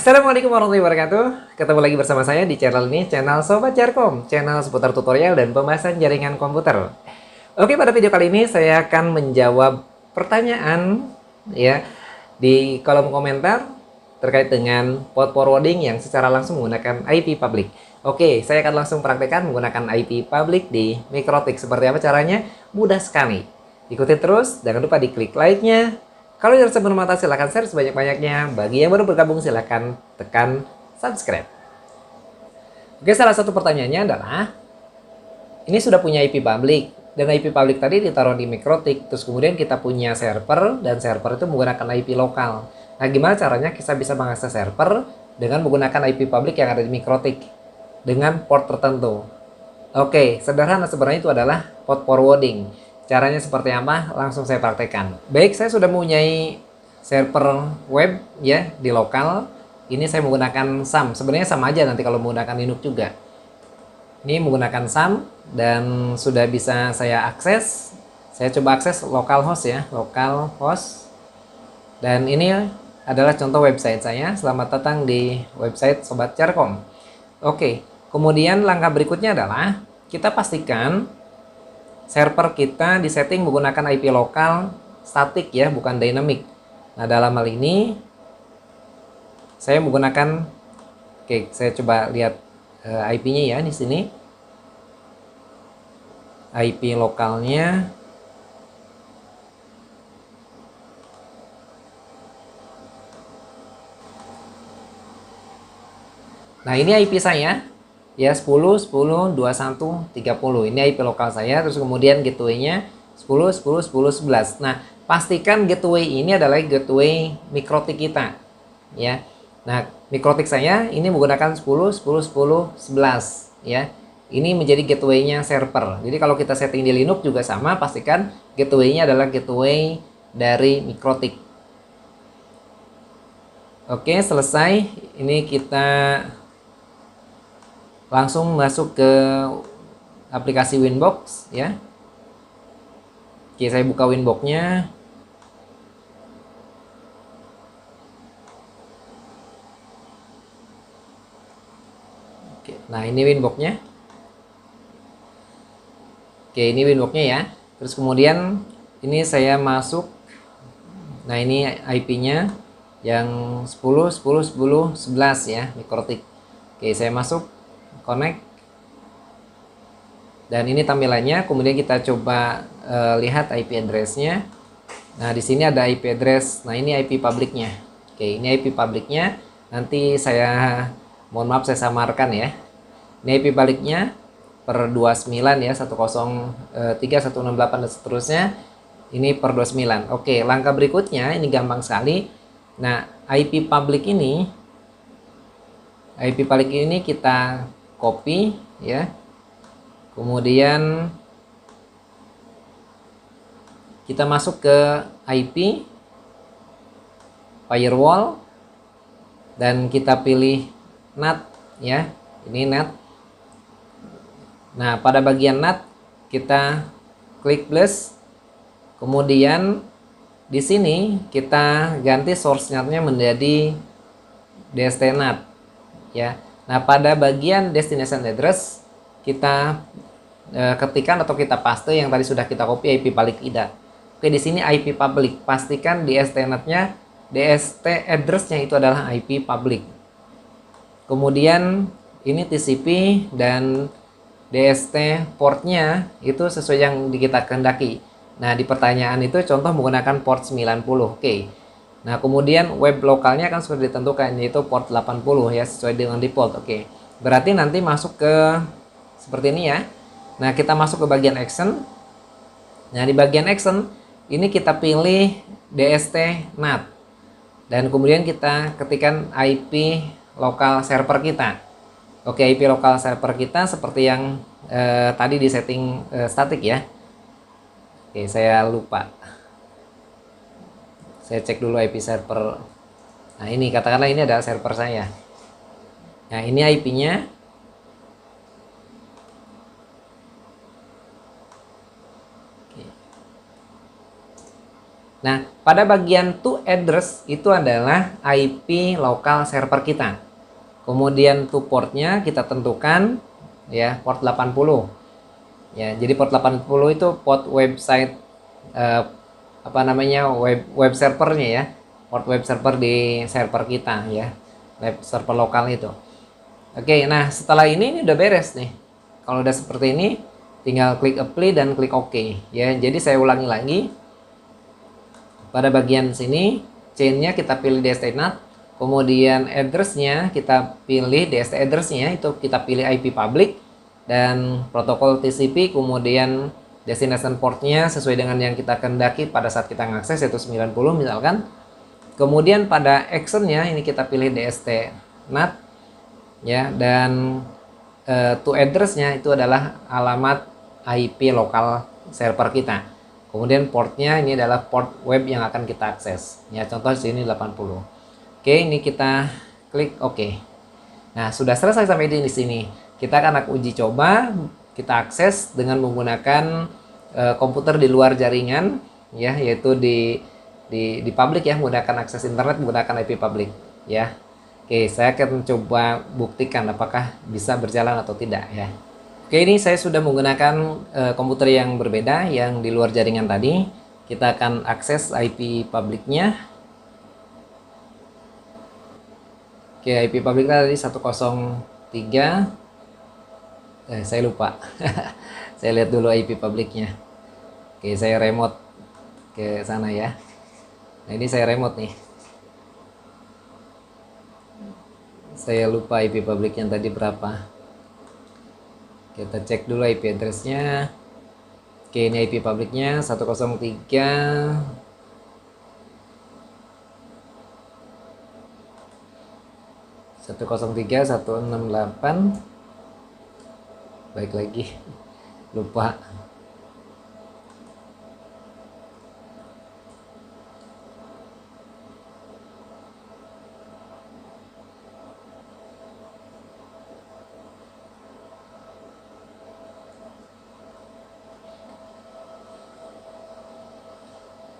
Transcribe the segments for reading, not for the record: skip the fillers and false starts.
Assalamualaikum warahmatullahi wabarakatuh. Ketemu lagi bersama saya di channel ini, channel Sobat Jarkom, channel seputar tutorial dan pembahasan jaringan komputer. Oke, pada video kali ini saya akan menjawab pertanyaan ya di kolom komentar terkait dengan port forwarding yang secara langsung menggunakan IP public. Oke, saya akan langsung praktekkan menggunakan IP public di Mikrotik. Seperti apa caranya? Mudah sekali. Ikuti terus, jangan lupa diklik like-nya. Kalau yang bermanfaat silahkan share sebanyak-banyaknya. Bagi yang baru bergabung silahkan tekan subscribe. Oke, salah satu pertanyaannya adalah ini sudah punya IP public dan IP public tadi ditaruh di Mikrotik, terus kemudian kita punya server dan server itu menggunakan IP lokal. Nah, gimana caranya kita bisa mengakses server dengan menggunakan IP public yang ada di Mikrotik dengan port tertentu? Oke, sederhana sebenarnya itu adalah port forwarding. Caranya seperti apa? Langsung saya praktekkan. Baik, saya sudah mempunyai server web ya di lokal. Ini saya menggunakan SAM. Sebenarnya sama aja nanti kalau menggunakan Linux juga. Ini menggunakan SAM dan sudah bisa saya akses. Saya coba akses localhost ya, localhost. Dan ini adalah contoh website saya. Selamat datang di website Sobat Jarkom. Oke, kemudian langkah berikutnya adalah kita pastikan server kita disetting menggunakan IP lokal statik ya, bukan dynamic. Nah, dalam hal ini saya menggunakan, oke, saya coba lihat IP-nya ya di sini. IP lokalnya nah, ini IP saya ya 10 10 21 30. Ini IP lokal saya, terus kemudian gateway-nya 10 10 10 11. Nah, pastikan gateway ini adalah gateway Mikrotik kita ya. Nah, Mikrotik saya ini menggunakan 10 10 10 11 ya. Ini menjadi gateway-nya server. Jadi kalau kita setting di Linux juga sama, pastikan gateway-nya adalah gateway dari Mikrotik. Oke, selesai. Ini kita langsung masuk ke aplikasi Winbox ya. Oke, saya buka Winbox-nya. Oke, nah ini Winbox-nya. Oke, ini Winbox-nya ya. Terus kemudian ini saya masuk. Nah, ini IP-nya yang 10 10 10 11 ya, Mikrotik. Oke, saya masuk, connect, dan ini tampilannya. Kemudian kita coba lihat IP address-nya. Nah, di sini ada IP address. Nah, ini IP public-nya. Oke, ini IP public-nya. Nanti saya mohon maaf saya samarkan ya. Ini IP public-nya per 29 ya, 103 168 dan seterusnya. Ini per 29. Oke, langkah berikutnya ini gampang sekali. Nah, IP public ini kita copy ya, kemudian kita masuk ke IP firewall dan kita pilih NAT ya, ini NAT. Nah, pada bagian NAT kita klik plus, kemudian di sini kita ganti source NAT-nya menjadi DST-NAT ya. Nah, pada bagian destination address kita ketikkan atau kita paste yang tadi sudah kita copy IP public IDA. Oke, di sini IP public, pastikan DST-NAT-nya, DST address-nya itu adalah IP public. Kemudian ini TCP dan DST port-nya itu sesuai yang kita kehendaki. Nah, di pertanyaan itu contoh menggunakan port 90. Oke. Nah, kemudian web lokalnya kan sudah ditentukan, yaitu port 80 ya, sesuai dengan default. Oke, berarti nanti masuk ke seperti ini ya. Nah, kita masuk ke bagian action. Nah, di bagian action ini kita pilih DST NAT dan kemudian kita ketikkan IP lokal server kita. Oke, IP lokal server kita seperti yang tadi di setting statik ya. Oke, saya lupa. Saya cek dulu IP server. Nah, ini katakanlah ini adalah server saya. Nah, ini IP-nya. Nah, pada bagian to address itu adalah IP lokal server kita. Kemudian to portnya kita tentukan ya port 80. Ya, jadi port 80 itu port website web servernya ya. Port web server di server kita ya. Web server lokal itu. Oke, nah setelah ini udah beres nih. Kalau udah seperti ini, tinggal klik apply dan klik OK ya. Jadi saya ulangi lagi. Pada bagian sini, chain-nya kita pilih DST-NAT, kemudian address-nya kita pilih DST address-nya itu kita pilih IP public dan protokol TCP, kemudian destination port-nya sesuai dengan yang kita kehendaki pada saat kita mengakses yaitu 90 misalkan. Kemudian pada action-nya ini kita pilih DST-NAT ya, dan to address-nya itu adalah alamat IP lokal server kita. Kemudian portnya ini adalah port web yang akan kita akses. Ya, contoh di sini 80. Oke, ini kita klik OK. Nah, sudah selesai sampai di sini. Kita akan uji coba, kita akses dengan menggunakan komputer di luar jaringan ya, yaitu di public ya, menggunakan akses internet menggunakan IP public ya. Oke, saya akan coba buktikan apakah bisa berjalan atau tidak ya. Oke, ini saya sudah menggunakan komputer yang berbeda yang di luar jaringan tadi. Kita akan akses IP publiknya. Oke, IP publik tadi 103. Saya lupa. Saya lihat dulu IP publiknya. Oke, saya remote ke sana ya. Nah, ini saya remote nih. Saya lupa IP publiknya tadi berapa. Kita cek dulu IP address-nya. Oke, ini IP publiknya 103 168. Baik lagi. Lupa.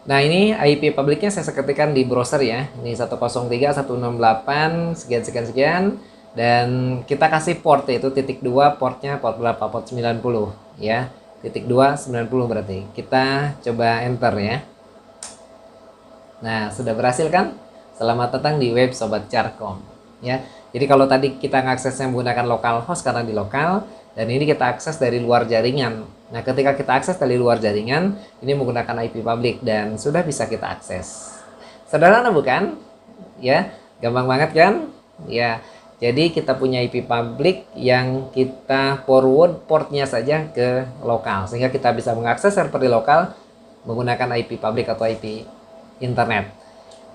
Nah, ini IP publiknya saya ketikkan di browser ya. Ini 103.168 sekian. Dan kita kasih port yaitu .2, portnya port berapa? Port 90 ya. .2 90 berarti. Kita coba enter ya. Nah, sudah berhasil kan? Selamat datang di web Sobat Carkom ya. Jadi kalau tadi kita ngaksesnya menggunakan localhost karena di lokal, dan ini kita akses dari luar jaringan. Nah, ketika kita akses dari luar jaringan, ini menggunakan IP public dan sudah bisa kita akses. Sederhana bukan? Ya, gampang banget kan? Ya, jadi kita punya IP public yang kita forward portnya saja ke lokal, sehingga kita bisa mengakses server di lokal menggunakan IP public atau IP internet.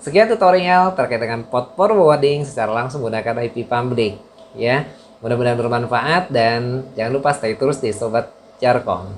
Sekian tutorial terkait dengan port forwarding secara langsung menggunakan IP public. Ya, mudah-mudahan bermanfaat dan jangan lupa stay terus di Sobat Carkom.